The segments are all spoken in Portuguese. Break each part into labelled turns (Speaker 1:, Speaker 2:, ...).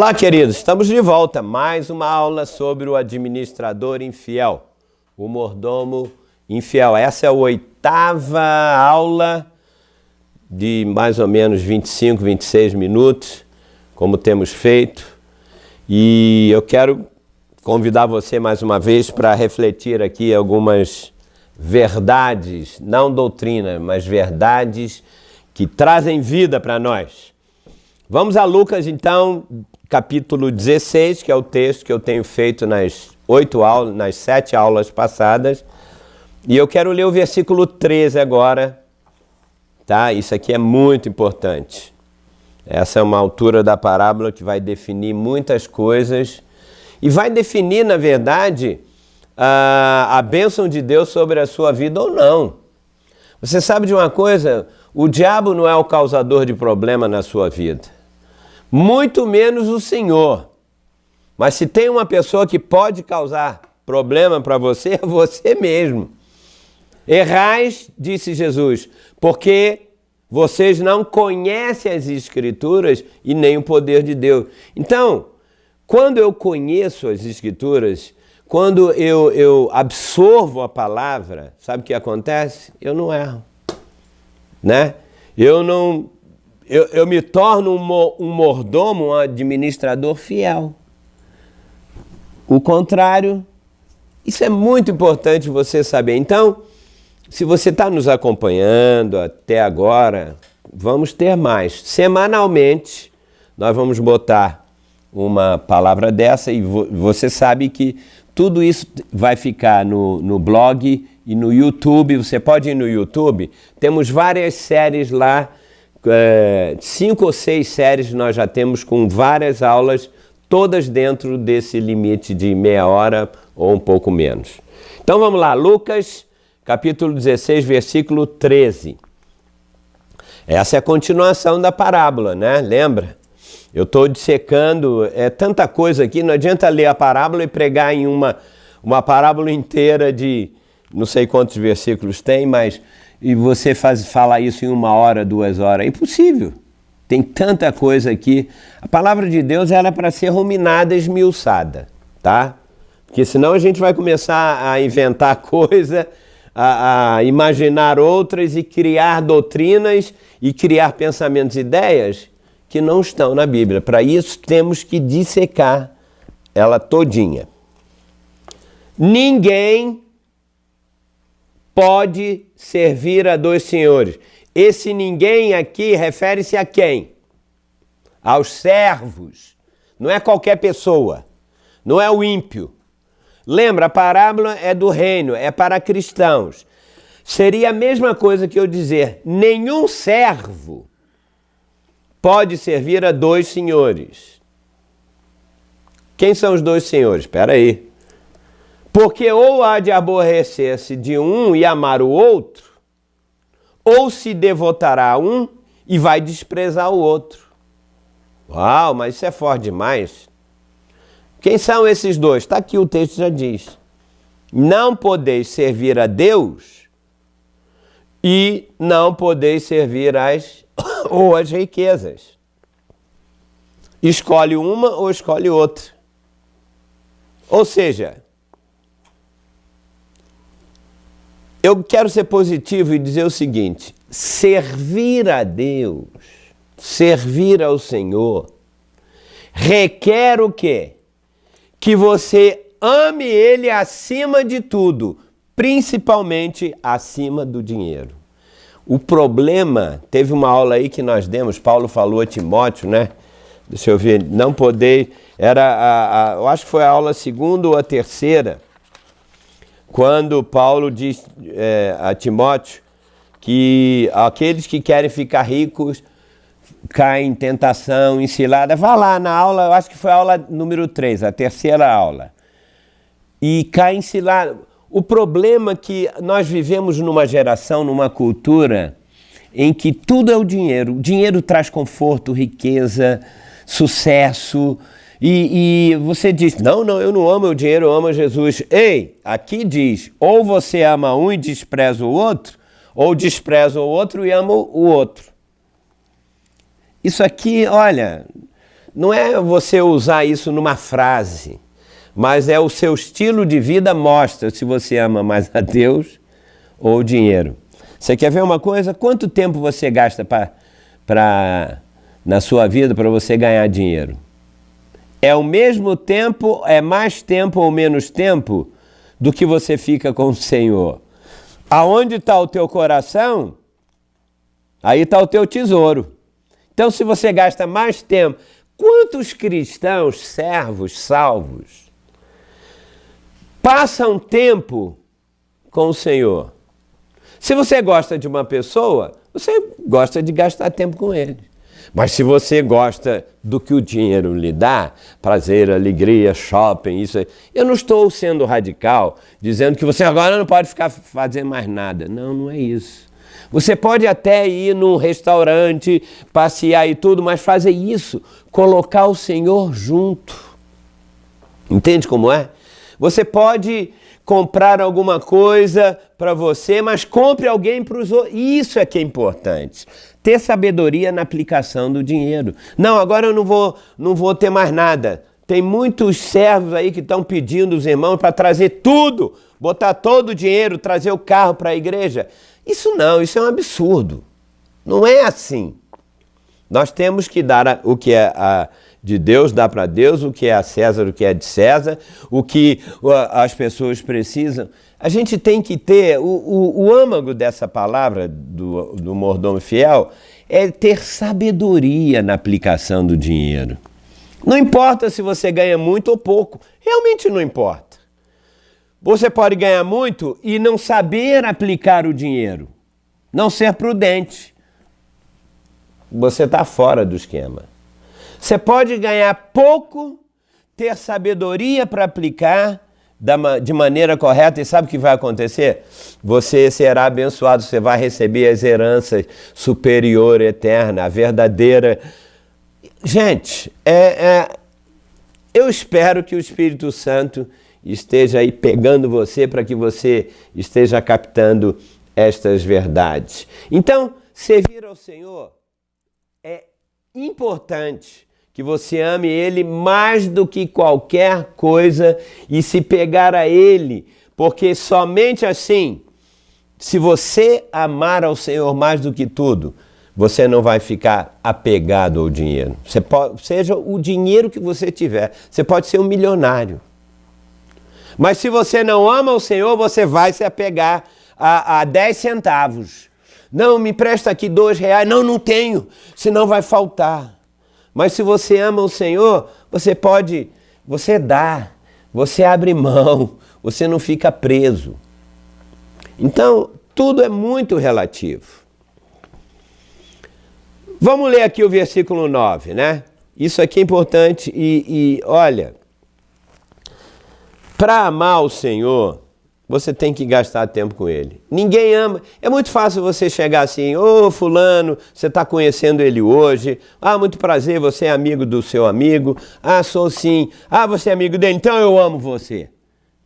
Speaker 1: Olá, queridos, estamos de volta. Mais uma aula sobre o administrador infiel, o mordomo infiel. Essa é a 8ª aula de mais ou menos 25, 26 minutos, como temos feito. E eu quero convidar você mais uma vez para refletir aqui algumas verdades, não doutrina, mas verdades que trazem vida para nós. Vamos a Lucas, então, capítulo 16, que é o texto que eu tenho feito nas 7 aulas passadas. E eu quero ler o versículo 13 agora, tá? Isso aqui é muito importante. Essa é uma altura da parábola que vai definir muitas coisas e vai definir, na verdade, a bênção de Deus sobre a sua vida ou não. Você sabe de uma coisa? O diabo não é o causador de problema na sua vida. Muito menos o Senhor. Mas se tem uma pessoa que pode causar problema para você, é você mesmo. Errais, disse Jesus, porque vocês não conhecem as Escrituras e nem o poder de Deus. Então, quando eu conheço as Escrituras, quando eu absorvo a palavra, sabe o que acontece? Eu não erro, né? Eu me torno um mordomo, um administrador fiel. O contrário, isso é muito importante você saber. Então, se você está nos acompanhando até agora, vamos ter mais. Semanalmente, nós vamos botar uma palavra dessa e você sabe que tudo isso vai ficar no blog e no YouTube. Você pode ir no YouTube, temos várias séries lá, 5 ou 6 séries nós já temos com várias aulas, todas dentro desse limite de meia hora ou um pouco menos. Então vamos lá, Lucas, capítulo 16, versículo 13. Essa é a continuação da parábola, né? Lembra? Eu estou dissecando, tanta coisa aqui, não adianta ler a parábola e pregar em uma parábola inteira de não sei quantos versículos tem, mas e você falar isso em 1 hora, 2 horas, é impossível. Tem tanta coisa aqui. A palavra de Deus era para ser ruminada, esmiuçada, tá? Porque senão a gente vai começar a inventar coisa, a imaginar outras e criar doutrinas e criar pensamentos e ideias que não estão na Bíblia. Para isso temos que dissecar ela todinha. Ninguém pode servir a 2 senhores. Esse ninguém aqui refere-se a quem? Aos servos. Não é qualquer pessoa. Não é o ímpio. Lembra, a parábola é do reino, é para cristãos. Seria a mesma coisa que eu dizer, nenhum servo pode servir a 2 senhores. Quem são os 2 senhores? Espera aí. Porque ou há de aborrecer-se de um e amar o outro, ou se devotará a um e vai desprezar o outro. Uau, mas isso é forte demais. Quem são esses 2? Está aqui, o texto já diz. Não podeis servir a Deus e não podeis servir as riquezas. Escolhe uma ou escolhe outra. Ou seja, eu quero ser positivo e dizer o seguinte: servir a Deus, servir ao Senhor, requer o quê? Que você ame Ele acima de tudo, principalmente acima do dinheiro. O problema, teve uma aula aí que nós demos, Paulo falou a Timóteo, né? Deixa eu ver, não poder, eu acho que foi a aula 2ª ou a 3ª, quando Paulo diz a Timóteo que aqueles que querem ficar ricos caem em tentação, em cilada. Vá lá na aula, eu acho que foi a aula número 3, a 3ª aula. E caem em cilada. O problema é que nós vivemos numa geração, numa cultura, em que tudo é o dinheiro. O dinheiro traz conforto, riqueza, sucesso. E você diz, não, eu não amo o dinheiro, eu amo Jesus. Ei, aqui diz, ou você ama um e despreza o outro, ou despreza o outro e ama o outro. Isso aqui, olha, não é você usar isso numa frase, mas é o seu estilo de vida mostra se você ama mais a Deus ou o dinheiro. Você quer ver uma coisa? Quanto tempo você gasta na sua vida para você ganhar dinheiro? É o mesmo tempo, é mais tempo ou menos tempo do que você fica com o Senhor. Aonde está o teu coração, aí está o teu tesouro. Então, se você gasta mais tempo, quantos cristãos, servos, salvos, passam tempo com o Senhor? Se você gosta de uma pessoa, você gosta de gastar tempo com ele. Mas se você gosta do que o dinheiro lhe dá, prazer, alegria, shopping, isso aí, eu não estou sendo radical, dizendo que você agora não pode ficar fazendo mais nada. Não, não é isso. Você pode até ir num restaurante, passear e tudo, mas fazer isso, colocar o Senhor junto. Entende como é? Você pode comprar alguma coisa para você, mas compre alguém para os outros. Isso é que é importante. Ter sabedoria na aplicação do dinheiro. Não, agora eu não vou ter mais nada. Tem muitos servos aí que estão pedindo os irmãos para trazer tudo, botar todo o dinheiro, trazer o carro para a igreja. Isso não, isso é um absurdo. Não é assim. Nós temos que dar o que é de Deus, dar para Deus, o que é a César, o que é de César, o que as pessoas precisam. A gente tem que ter, o âmago dessa palavra do mordomo fiel é ter sabedoria na aplicação do dinheiro. Não importa se você ganha muito ou pouco, realmente não importa. Você pode ganhar muito e não saber aplicar o dinheiro, não ser prudente. Você está fora do esquema. Você pode ganhar pouco, ter sabedoria para aplicar de maneira correta e sabe o que vai acontecer? Você será abençoado, você vai receber as heranças superior, eterna, a verdadeira. Gente, eu espero que o Espírito Santo esteja aí pegando você para que você esteja captando estas verdades. Então, servir ao Senhor é importante que você ame Ele mais do que qualquer coisa e se pegar a Ele, porque somente assim, se você amar ao Senhor mais do que tudo, você não vai ficar apegado ao dinheiro. Seja o dinheiro que você tiver, você pode ser um milionário. Mas se você não ama o Senhor, você vai se apegar a 10 centavos. Não, me presta aqui R$2. Não tenho, senão vai faltar. Mas se você ama o Senhor, você dá, você abre mão, você não fica preso. Então, tudo é muito relativo. Vamos ler aqui o versículo 9, né? Isso aqui é importante e olha, para amar o Senhor, você tem que gastar tempo com Ele. Ninguém ama. É muito fácil você chegar assim, ô fulano, você está conhecendo ele hoje. Ah, muito prazer, você é amigo do seu amigo. Ah, sou sim. Ah, você é amigo dele, então eu amo você.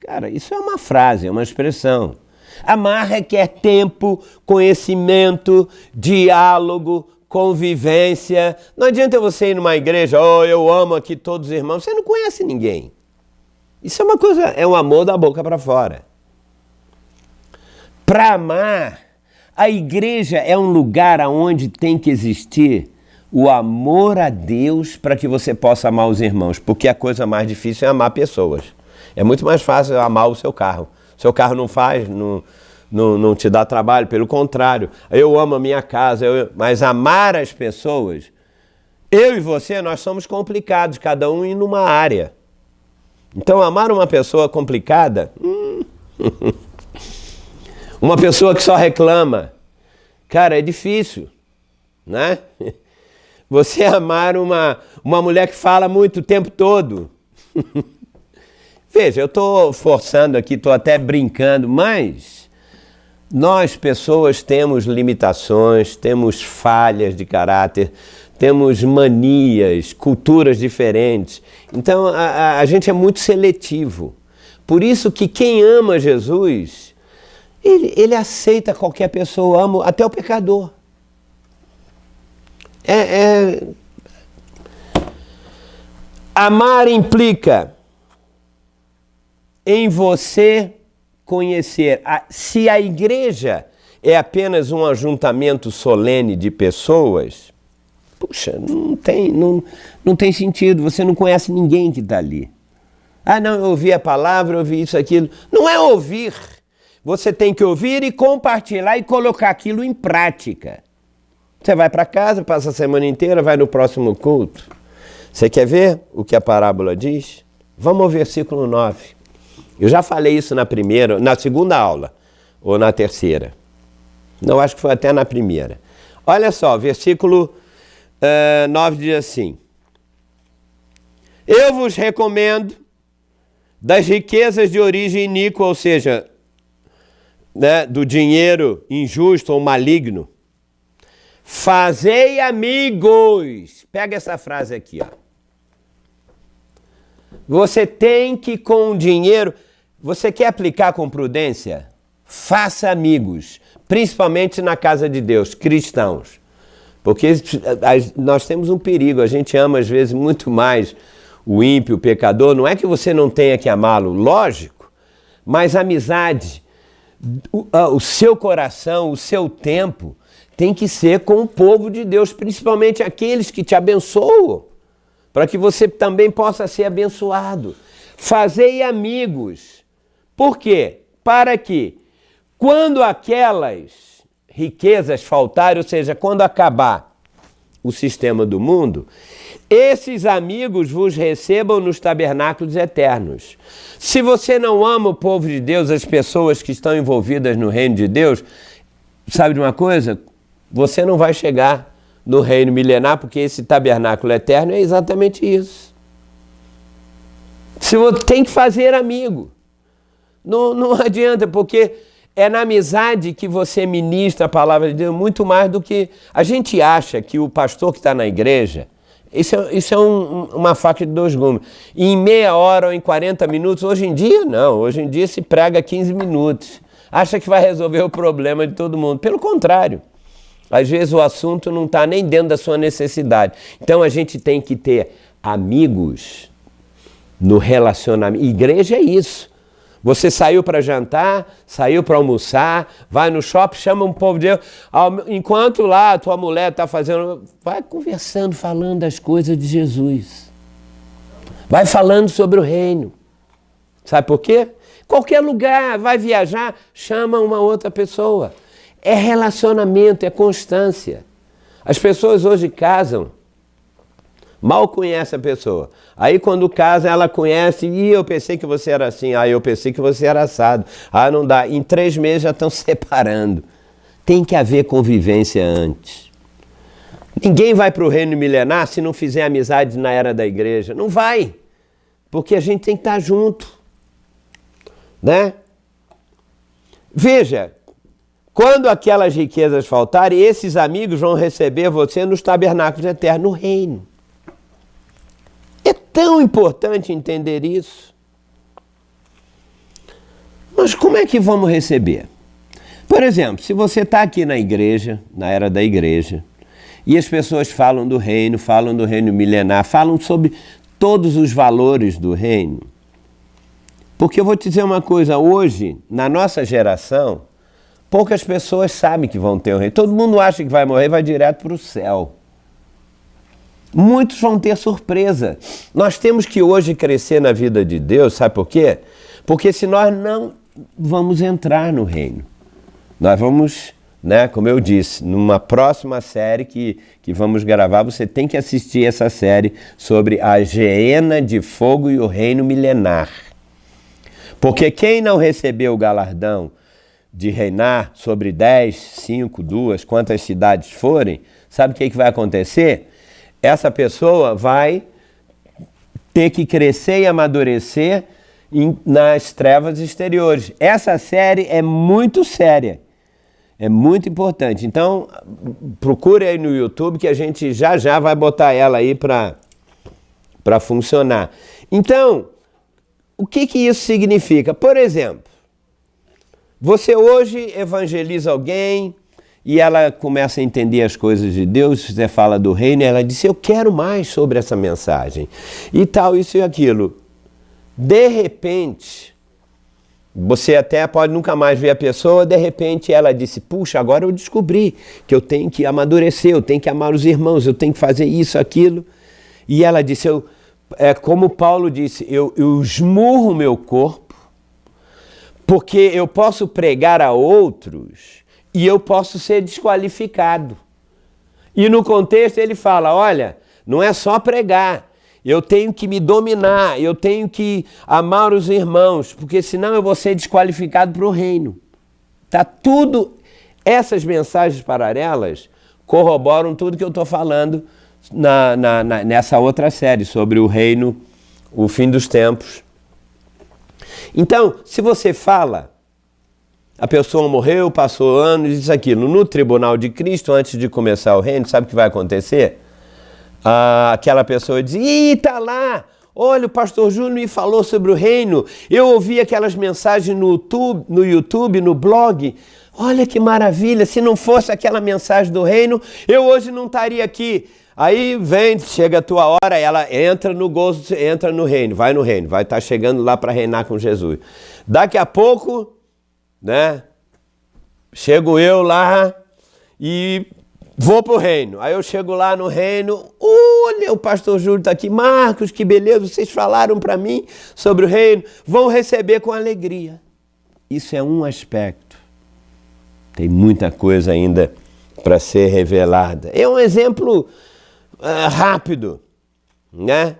Speaker 1: Cara, isso é uma frase, é uma expressão. Amar requer tempo, conhecimento, diálogo, convivência. Não adianta você ir numa igreja, eu amo aqui todos os irmãos. Você não conhece ninguém. Isso é uma coisa, é um amor da boca para fora. Para amar, a igreja é um lugar onde tem que existir o amor a Deus para que você possa amar os irmãos, porque a coisa mais difícil é amar pessoas. É muito mais fácil amar o seu carro. O seu carro não te dá trabalho, pelo contrário. Eu amo a minha casa, mas amar as pessoas, eu e você, nós somos complicados, cada um em uma área. Então, amar uma pessoa complicada... Uma pessoa que só reclama, cara, é difícil, né? Você amar uma mulher que fala muito o tempo todo. Veja, eu estou forçando aqui, estou até brincando, mas nós, pessoas, temos limitações, temos falhas de caráter, temos manias, culturas diferentes. Então, a gente é muito seletivo. Por isso que quem ama Jesus... Ele aceita qualquer pessoa, ama até o pecador. Amar implica em você conhecer. Se a igreja é apenas um ajuntamento solene de pessoas, puxa, não tem sentido, você não conhece ninguém que está ali. Ah, não, eu ouvi a palavra, eu ouvi isso, aquilo. Não é ouvir. Você tem que ouvir e compartilhar e colocar aquilo em prática. Você vai para casa, passa a semana inteira, vai no próximo culto. Você quer ver o que a parábola diz? Vamos ao versículo 9. Eu já falei isso na segunda aula, ou na terceira. Não, acho que foi até na primeira. Olha só, versículo 9 diz assim: eu vos recomendo das riquezas de origem iníqua, ou seja, né, do dinheiro injusto ou maligno, fazei amigos. Pega essa frase aqui, ó. Você tem que, com o dinheiro, você quer aplicar com prudência? Faça amigos, principalmente na casa de Deus, cristãos. Porque nós temos um perigo, a gente ama às vezes muito mais o ímpio, o pecador. Não é que você não tenha que amá-lo, lógico, mas a amizade, o seu coração, o seu tempo, tem que ser com o povo de Deus, principalmente aqueles que te abençoam, para que você também possa ser abençoado. Fazei amigos. Por quê? Para que, quando aquelas riquezas faltarem, ou seja, quando acabar o sistema do mundo, esses amigos vos recebam nos tabernáculos eternos. Se você não ama o povo de Deus, as pessoas que estão envolvidas no reino de Deus, sabe de uma coisa? Você não vai chegar no reino milenar, porque esse tabernáculo eterno é exatamente isso. Você tem que fazer amigo. Não adianta, porque é na amizade que você ministra a palavra de Deus muito mais do que... A gente acha que o pastor que está na igreja, isso é uma faca de dois gumes. Em meia hora ou em 40 minutos, hoje em dia não, hoje em dia se prega 15 minutos. Acha que vai resolver o problema de todo mundo. Pelo contrário, às vezes o assunto não está nem dentro da sua necessidade. Então a gente tem que ter amigos no relacionamento. Igreja é isso. Você saiu para jantar, saiu para almoçar, vai no shopping, chama um povo de Deus. Enquanto lá a tua mulher está fazendo... Vai conversando, falando das coisas de Jesus. Vai falando sobre o reino. Sabe por quê? Qualquer lugar, vai viajar, chama uma outra pessoa. É relacionamento, é constância. As pessoas hoje casam, mal conhece a pessoa. Aí quando casa, ela conhece, e eu pensei que você era assim, eu pensei que você era assado. Não dá. Em 3 meses já estão separando. Tem que haver convivência antes. Ninguém vai para o reino milenar se não fizer amizade na era da igreja. Não vai. Porque a gente tem que estar junto. Né? Veja, quando aquelas riquezas faltarem, esses amigos vão receber você nos tabernáculos eternos, no reino. É tão importante entender isso. Mas como é que vamos receber? Por exemplo, se você está aqui na igreja, na era da igreja, e as pessoas falam do reino milenar, falam sobre todos os valores do reino. Porque eu vou te dizer uma coisa, hoje, na nossa geração, poucas pessoas sabem que vão ter o reino. Todo mundo acha que vai morrer e vai direto para o céu. Muitos vão ter surpresa. Nós temos que hoje crescer na vida de Deus, sabe por quê? Porque se nós não vamos entrar no reino, nós vamos, né, como eu disse, numa próxima série que vamos gravar, você tem que assistir essa série sobre a geena de fogo e o reino milenar. Porque quem não recebeu o galardão de reinar sobre 10, 5, 2, quantas cidades forem, sabe o que vai acontecer? Essa pessoa vai ter que crescer e amadurecer nas trevas exteriores. Essa série é muito séria, é muito importante. Então, procure aí no YouTube que a gente já vai botar ela aí para funcionar. Então, o que isso significa? Por exemplo, você hoje evangeliza alguém e ela começa a entender as coisas de Deus, você fala do reino, e ela diz, eu quero mais sobre essa mensagem, e tal, isso e aquilo. De repente, você até pode nunca mais ver a pessoa, de repente ela disse, puxa, agora eu descobri que eu tenho que amadurecer, eu tenho que amar os irmãos, eu tenho que fazer isso, aquilo. E ela disse, como Paulo disse, eu esmurro o meu corpo, porque eu posso pregar a outros e eu posso ser desqualificado. E no contexto ele fala, olha, não é só pregar, eu tenho que me dominar, eu tenho que amar os irmãos, porque senão eu vou ser desqualificado para o reino. Tá tudo, essas mensagens paralelas corroboram tudo que eu estou falando nessa outra série sobre o reino, o fim dos tempos. Então, se você fala, a pessoa morreu, passou anos, isso, aquilo, no tribunal de Cristo, antes de começar o reino, sabe o que vai acontecer? Aquela pessoa diz, ih, tá lá, olha, o pastor Júnior me falou sobre o reino, eu ouvi aquelas mensagens no YouTube, no blog, olha que maravilha, se não fosse aquela mensagem do reino, eu hoje não estaria aqui. Aí chega a tua hora, ela entra no gozo, entra no reino, vai estar chegando lá para reinar com Jesus. Daqui a pouco, né, chego eu lá e vou para o reino. Aí eu chego lá no reino, olha, o pastor Júlio está aqui, Marcos, que beleza, vocês falaram para mim sobre o reino, vão receber com alegria. Isso é um aspecto. Tem muita coisa ainda para ser revelada. É um exemplo rápido, né?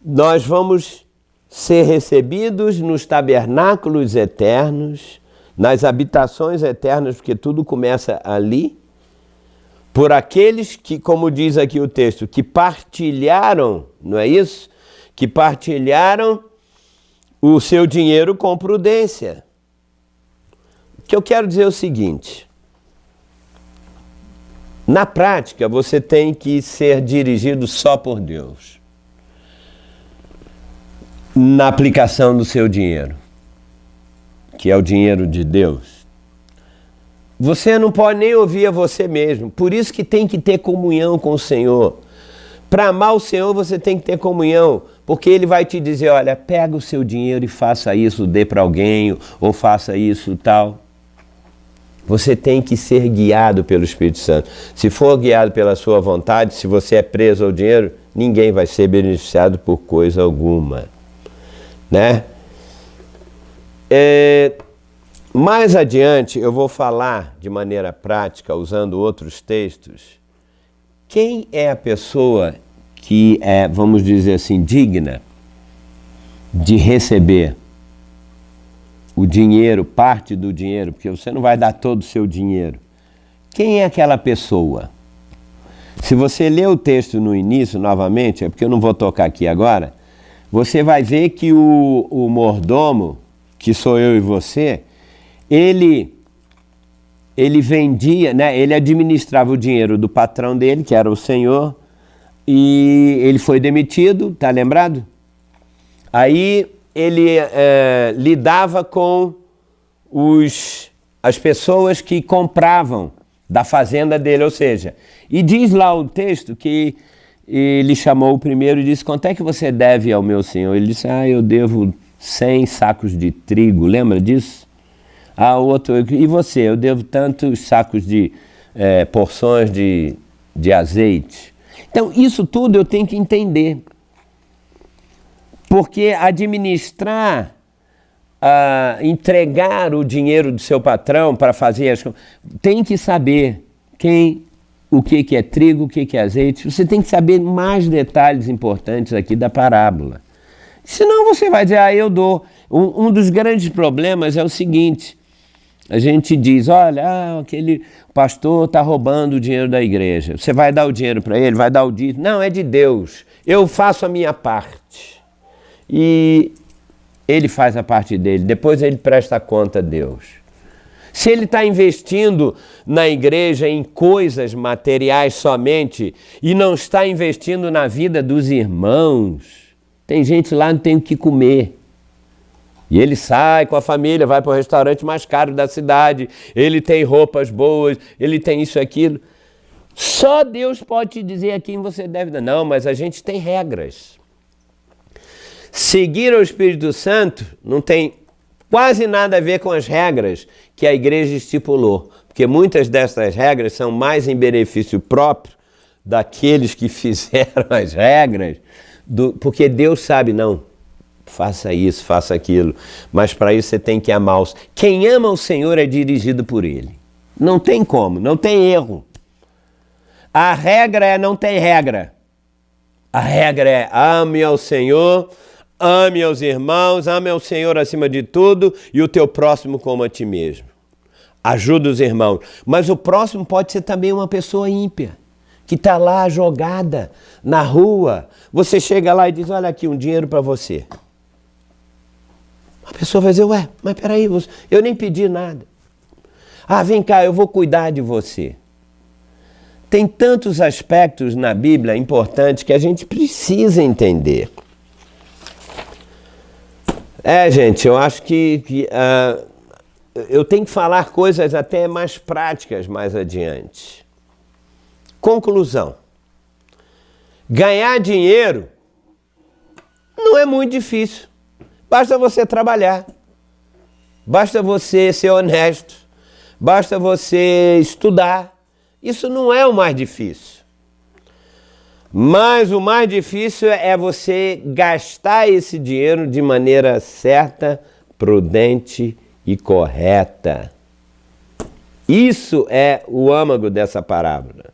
Speaker 1: Nós vamos ser recebidos nos tabernáculos eternos, nas habitações eternas, porque tudo começa ali, por aqueles que, como diz aqui o texto, que partilharam, não é isso? Que partilharam o seu dinheiro com prudência. O que eu quero dizer é o seguinte, na prática, você tem que ser dirigido só por Deus na aplicação do seu dinheiro, que é o dinheiro de Deus. Você não pode nem ouvir a você mesmo, por isso que tem que ter comunhão com o Senhor. Para amar o Senhor, você tem que ter comunhão, porque Ele vai te dizer, olha, pega o seu dinheiro e faça isso, dê para alguém, ou faça isso, tal. Você tem que ser guiado pelo Espírito Santo. Se for guiado pela sua vontade, se você é preso ao dinheiro, ninguém vai ser beneficiado por coisa alguma, né? Mais adiante eu vou falar de maneira prática, usando outros textos, quem é a pessoa que é, vamos dizer assim, digna de receber o dinheiro, parte do dinheiro, porque você não vai dar todo o seu dinheiro. Quem é aquela pessoa? Se você ler o texto no início, novamente, é porque eu não vou tocar aqui agora, você vai ver que o mordomo, que sou eu e você, ele vendia, né? Ele administrava o dinheiro do patrão dele, que era o Senhor, e ele foi demitido, tá lembrado? Aí ele lidava com as pessoas que compravam da fazenda dele, ou seja, e diz lá o texto que ele chamou o primeiro e disse, quanto é que você deve ao meu senhor? Ele disse, eu devo 100 sacos de trigo, lembra disso? O outro, e você? Eu devo tantos sacos de porções de azeite. Então, isso tudo eu tenho que entender. Porque administrar, entregar o dinheiro do seu patrão para fazer as coisas, tem que saber o que é trigo, o que é azeite. Você tem que saber mais detalhes importantes aqui da parábola. Senão você vai dizer, eu dou. Um dos grandes problemas é o seguinte, a gente diz, olha, aquele pastor está roubando o dinheiro da igreja. Você vai dar o dinheiro para ele, vai dar o dízimo. Não, é de Deus. Eu faço a minha parte. E ele faz a parte dele, depois ele presta conta a Deus. Se ele está investindo na igreja em coisas materiais somente e não está investindo na vida dos irmãos, tem gente lá que não tem o que comer, E ele sai com a família, vai para o restaurante mais caro da cidade, ele tem roupas boas, ele tem isso e aquilo. Só Deus pode te dizer a quem você deve dar. Não, mas a gente tem regras. Seguir ao Espírito Santo não tem quase nada a ver com as regras que a igreja estipulou, porque muitas dessas regras são mais em benefício próprio daqueles que fizeram as regras, porque Deus sabe, não, faça isso, faça aquilo, mas para isso você tem que amá-los. Quem ama o Senhor é dirigido por Ele. Não tem como, não tem erro. A regra é não tem regra. A regra é ame ao Senhor, ame aos irmãos, ame ao Senhor acima de tudo e o teu próximo como a ti mesmo. Ajuda os irmãos. Mas o próximo pode ser também uma pessoa ímpia, que está lá jogada na rua. Você chega lá e diz, olha aqui um dinheiro para você. A pessoa vai dizer, ué, mas peraí, eu nem pedi nada. Ah, vem cá, eu vou cuidar de você. Tem tantos aspectos na Bíblia importantes que a gente precisa entender. Gente, eu acho que eu tenho que falar coisas até mais práticas mais adiante. Conclusão. Ganhar dinheiro não é muito difícil. Basta você trabalhar. Basta você ser honesto. Basta você estudar. Isso não é o mais difícil. Mas o mais difícil é você gastar esse dinheiro de maneira certa, prudente e correta. Isso é o âmago dessa parábola.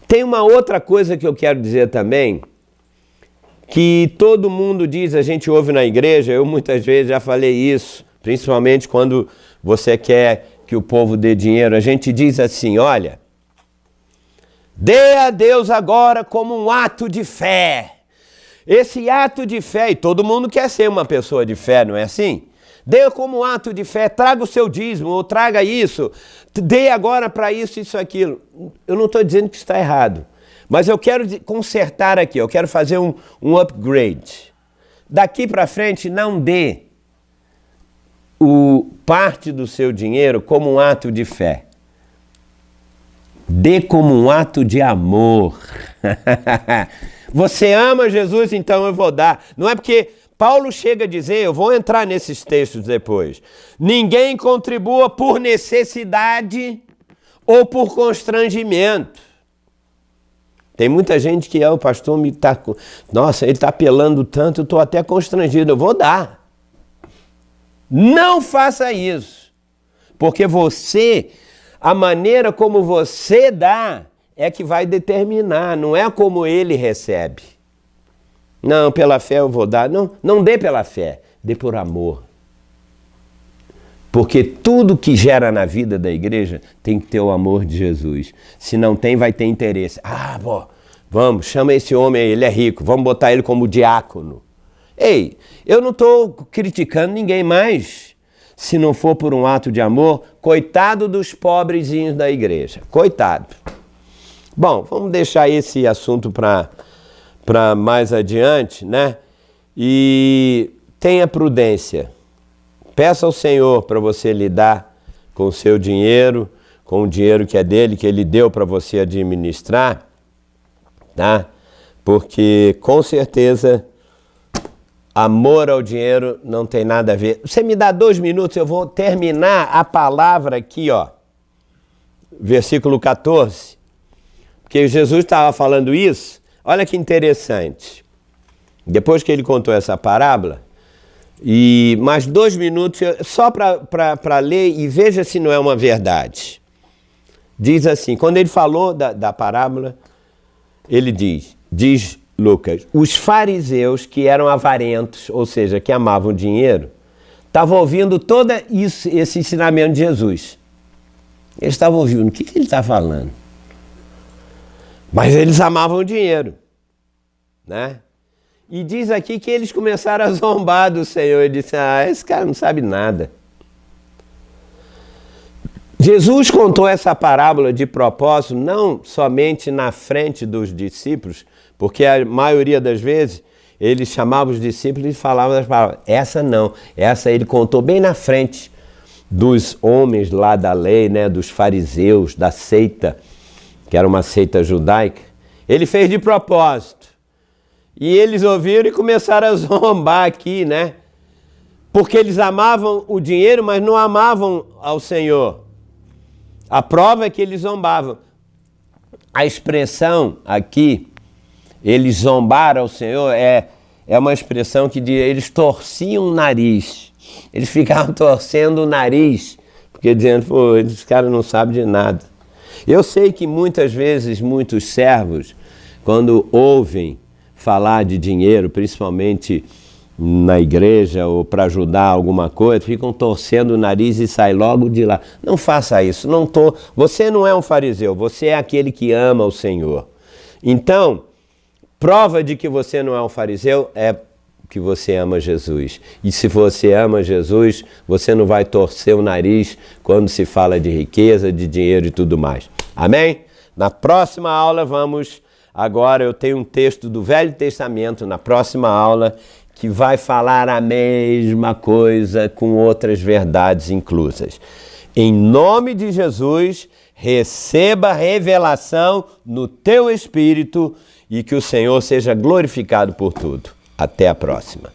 Speaker 1: Tem uma outra coisa que eu quero dizer também, que todo mundo diz, a gente ouve na igreja, eu muitas vezes já falei isso, principalmente quando você quer que o povo dê dinheiro, a gente diz assim, olha, dê a Deus agora como um ato de fé. Esse ato de fé, e todo mundo quer ser uma pessoa de fé, não é assim? Dê como um ato de fé, traga o seu dízimo, ou traga isso, dê agora para isso, isso, aquilo. Eu não estou dizendo que está errado, mas eu quero consertar aqui, eu quero fazer um upgrade. Daqui para frente, não dê parte do seu dinheiro como um ato de fé. Dê como um ato de amor. Você ama Jesus, então eu vou dar. Não é porque Paulo chega a dizer, eu vou entrar nesses textos depois, ninguém contribua por necessidade ou por constrangimento. Tem muita gente que o pastor me está... Nossa, ele está apelando tanto, eu estou até constrangido, eu vou dar. Não faça isso, porque a maneira como você dá é que vai determinar, não é como ele recebe. Não, pela fé eu vou dar. Não dê pela fé, dê por amor. Porque tudo que gera na vida da igreja tem que ter o amor de Jesus. Se não tem, vai ter interesse. Vamos, chama esse homem aí, ele é rico, vamos botar ele como diácono. Ei, eu não estou criticando ninguém mais. Se não for por um ato de amor, coitado dos pobrezinhos da igreja. Coitado. Bom, vamos deixar esse assunto para mais adiante, né? E tenha prudência. Peça ao Senhor para você lidar com o seu dinheiro, com o dinheiro que é dele, que ele deu para você administrar, tá? Porque, com certeza, amor ao dinheiro não tem nada a ver. Você me dá 2 minutos, eu vou terminar a palavra aqui, ó. Versículo 14. Porque Jesus estava falando isso. Olha que interessante. Depois que ele contou essa parábola, e mais 2 minutos, só para ler e veja se não é uma verdade. Diz assim, quando ele falou da parábola, ele diz Lucas, os fariseus que eram avarentos, ou seja, que amavam dinheiro, estavam ouvindo todo esse ensinamento de Jesus. Eles estavam ouvindo, o que ele está falando? Mas eles amavam o dinheiro, né? E diz aqui que eles começaram a zombar do Senhor. Ele disse, esse cara não sabe nada. Jesus contou essa parábola de propósito, não somente na frente dos discípulos, porque a maioria das vezes ele chamava os discípulos e falava das palavras. Essa não, essa ele contou bem na frente dos homens lá da lei, né, dos fariseus, da seita, que era uma seita judaica. Ele fez de propósito. E eles ouviram e começaram a zombar aqui, né? Porque eles amavam o dinheiro, mas não amavam ao Senhor. A prova é que eles zombavam. A expressão aqui, eles zombaram ao Senhor, é uma expressão que eles torciam o nariz. Eles ficavam torcendo o nariz, porque dizendo, pô, esses caras não sabem de nada. Eu sei que muitas vezes, muitos servos, quando ouvem falar de dinheiro, principalmente na igreja ou para ajudar alguma coisa, ficam torcendo o nariz e saem logo de lá. Não faça isso, você não é um fariseu, você é aquele que ama o Senhor. Então, prova de que você não é um fariseu é que você ama Jesus. E se você ama Jesus, você não vai torcer o nariz quando se fala de riqueza, de dinheiro e tudo mais. Amém? Na próxima aula agora eu tenho um texto do Velho Testamento, na próxima aula, que vai falar a mesma coisa com outras verdades inclusas. Em nome de Jesus, receba revelação no teu espírito e que o Senhor seja glorificado por tudo. Até a próxima.